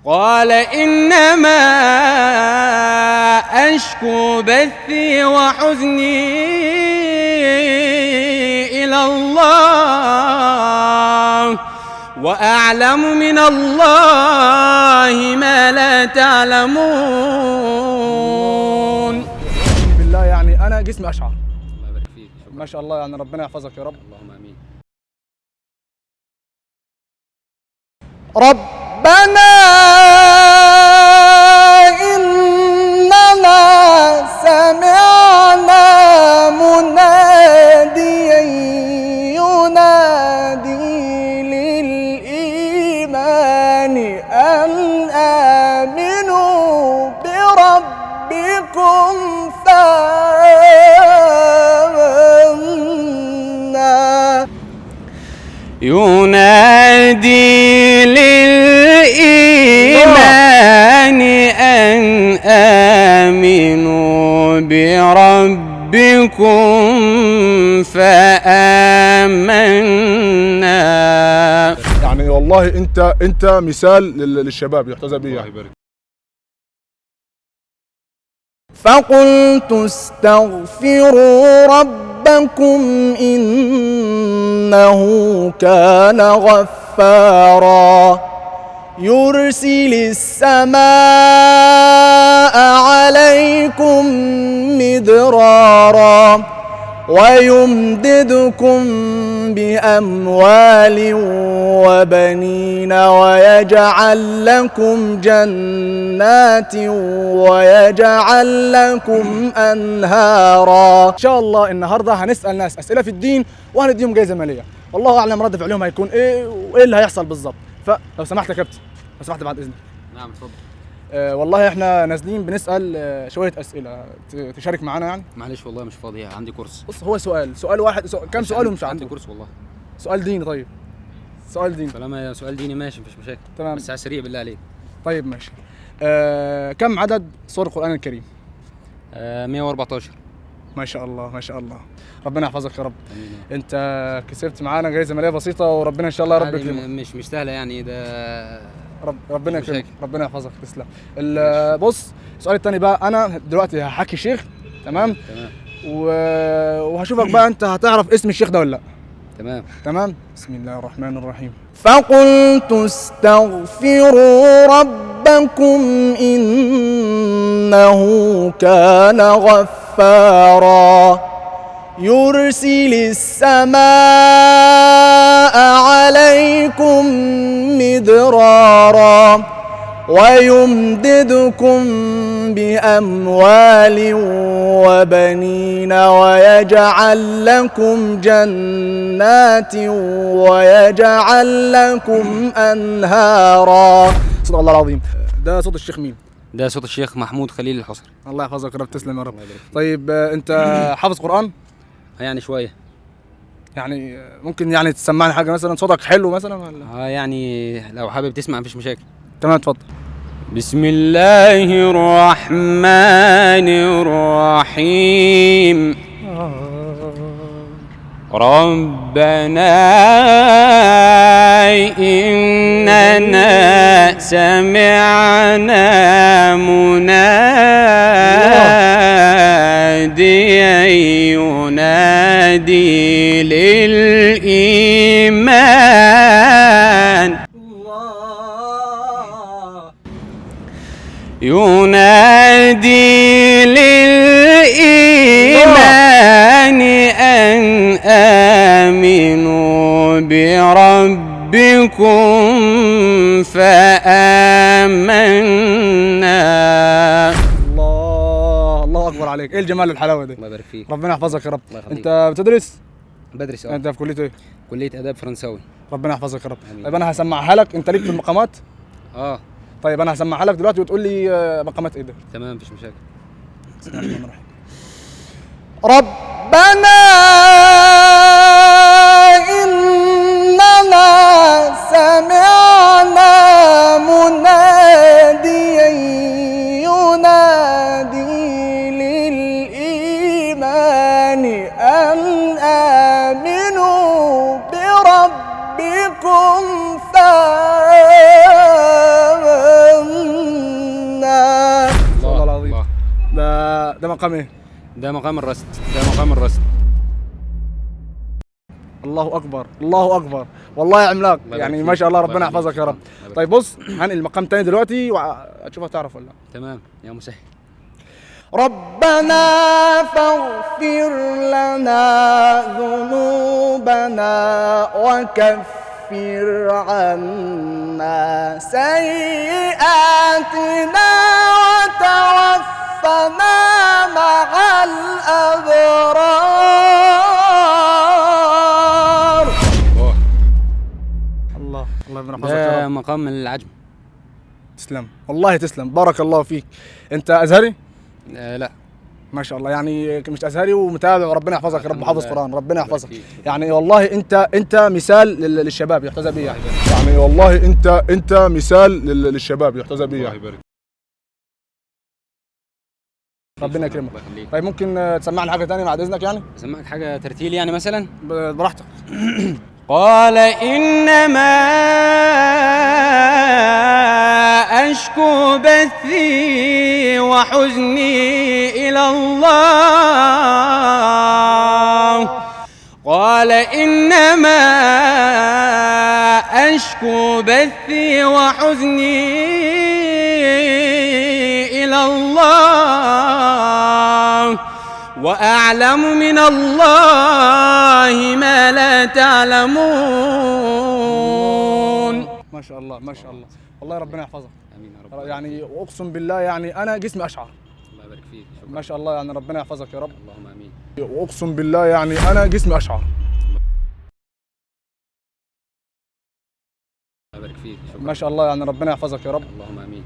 قال إنما أشكو بثي وحزني إلى الله وأعلم من الله ما لا تعلمون. بالله يعني أنا جسمي أشعر. الله يبارك فيك. ما شاء الله، يعني ربنا يحفظك يا رب. اللهم آمين. ربنا إننا سمعنا مناديا ينادي للإيمان أن آمنوا بربكم فآمنا. ينادي للإيمان أن آمنوا بربكم فآمنا. يعني والله انت مثال للشباب يحتذى به. الله يبارك. فقلت استغفروا ربكم إنه كان غفارا يرسل السماء عليكم مدرارا ويمددكم بأموال وبنين ويجعل لكم جنات ويجعل لكم أنهارا. إن شاء الله النهاردة هنسأل ناس أسئلة في الدين وهنديهم جايزة مالية، والله أعلم رد فعلهم هيكون إيه وإيه اللي هيحصل بالظبط. فلو سمحت يا كابتن، لو سمحت بعد إذنك. نعم اتفضل. والله احنا نازلين بنسأل شوية أسئلة، تشارك معانا يعني؟ معلش والله مش فاضي، عندي كورس. بص، هو سؤال واحد، كم سؤال ومش عندي عنده كورس والله. سؤال ديني. طيب سؤال ديني. طالما سؤال ديني ماشي مفيش مشاكل. تمام. بس على السريع بالله عليك. طيب ماشي. كم عدد سور القرآن الكريم؟ 114. ما شاء الله ما شاء الله، ربنا يحفظك يا رب. امين. انت كسبت معانا جايزة مالية بسيطة وربنا ان شاء الله يا رب يكرمك. مش سهلة يعني ده. ربنا يكرمك، ربنا يحفظك، تسلم. بص، السؤال الثاني بقى، انا دلوقتي هحكي شيخ، تمام؟ تمام. وهشوفك بقى انت هتعرف اسم الشيخ ده ولا لا. تمام. بسم الله الرحمن الرحيم. فقلت استغفروا ربكم إنه كان غفارا يرسل السماء عليكم مدرارا ويمددكم بأموال وبنين ويجعل لكم جنات ويجعل لكم أنهارا. صدق الله العظيم. ده صوت الشيخ مين؟ ده صوت الشيخ محمود خليل الحصري. الله يحفظك يا رب، تسلم يا رب. طيب أنت حافظ قرآن؟ يعني شوية. يعني ممكن يعني تسمعني حاجة مثلا، صوتك حلو مثلا ولا؟ يعني لو حابب تسمع مفيش مشاكل. تمام اتفضل. بسم الله الرحمن الرحيم. ربنا إننا سمعنا مناديا ينادي للإيمان ينادي للإيمان أن آمنوا بربكم فآمنا. الله أكبر عليك، إيه الجمال والحلاوة دي. الله يبارك فيك. ربنا يحفظك يا رب. الله يخليك. أنت بتدرس؟ بدرس. أنت في كلية إيه؟ كلية آداب فرنساوي. ربنا يحفظك يا رب. آمين. طيب أنا هسمعها لك، أنت ليك في المقامات؟ طيب أنا هسمعها لك دلوقتي وتقول لي مقامات إيه ده؟ تمام مفيش مشاكل. بسم الله الرحمن الرحيم. ربنا إننا سمعنا مناديا ينادي للإيمان أن آمنوا بربكم فآمنا. ده مقام ايه؟ ده مقام الرصد، ده مقام الرصد. الله اكبر الله اكبر، والله يا عملاق الله يعني يبارك ما فيك. شاء الله، الله ربنا يخليك. يحفظك يا رب. الله يبارك طيب بص، هنقل مقام تاني دلوقتي وهتشوفها تعرف ولا لا. تمام يا مسهل. ربنا فاغفر لنا ذنوبنا وكفر عنا سيئاتنا وتوفنا مع الأبرار. أوه. الله يبارك فيك يا ده رب. مقام العجم. تسلم والله، تسلم، بارك الله فيك. انت ازهري؟ لا. ما شاء الله، يعني مش ازهري ومتابع، وربنا يحفظك يا رب، الحمد حافظ لله. قران، ربنا يحفظك. يبارك فيك. يعني والله انت مثال للشباب يحتذى به يعني. يعني والله انت مثال للشباب يحتذى به الله يعني. يبارك. ربنا يكرمك. الله يخليك. طيب ممكن تسمعني حاجه ثانيه بعد اذنك يعني؟ اسمعك حاجه ترتيل يعني مثلا. براحتك. قال إنما أشكو بثي وحزني إلى الله. قال إنما أشكو بثي وحزني إلى الله وأعلم من الله ما لا تعلمون. ما شاء الله ما شاء الله، والله ربنا يحفظك. امين يا رب. يعني واقسم بالله يعني انا جسمي اشعر. الله يبارك فيك. ما شاء الله، يعني ربنا يحفظك يا رب. اللهم امين. واقسم بالله يعني انا جسمي اشعر. الله يبارك فيك. ما شاء الله، يعني ربنا يحفظك يا رب. اللهم امين.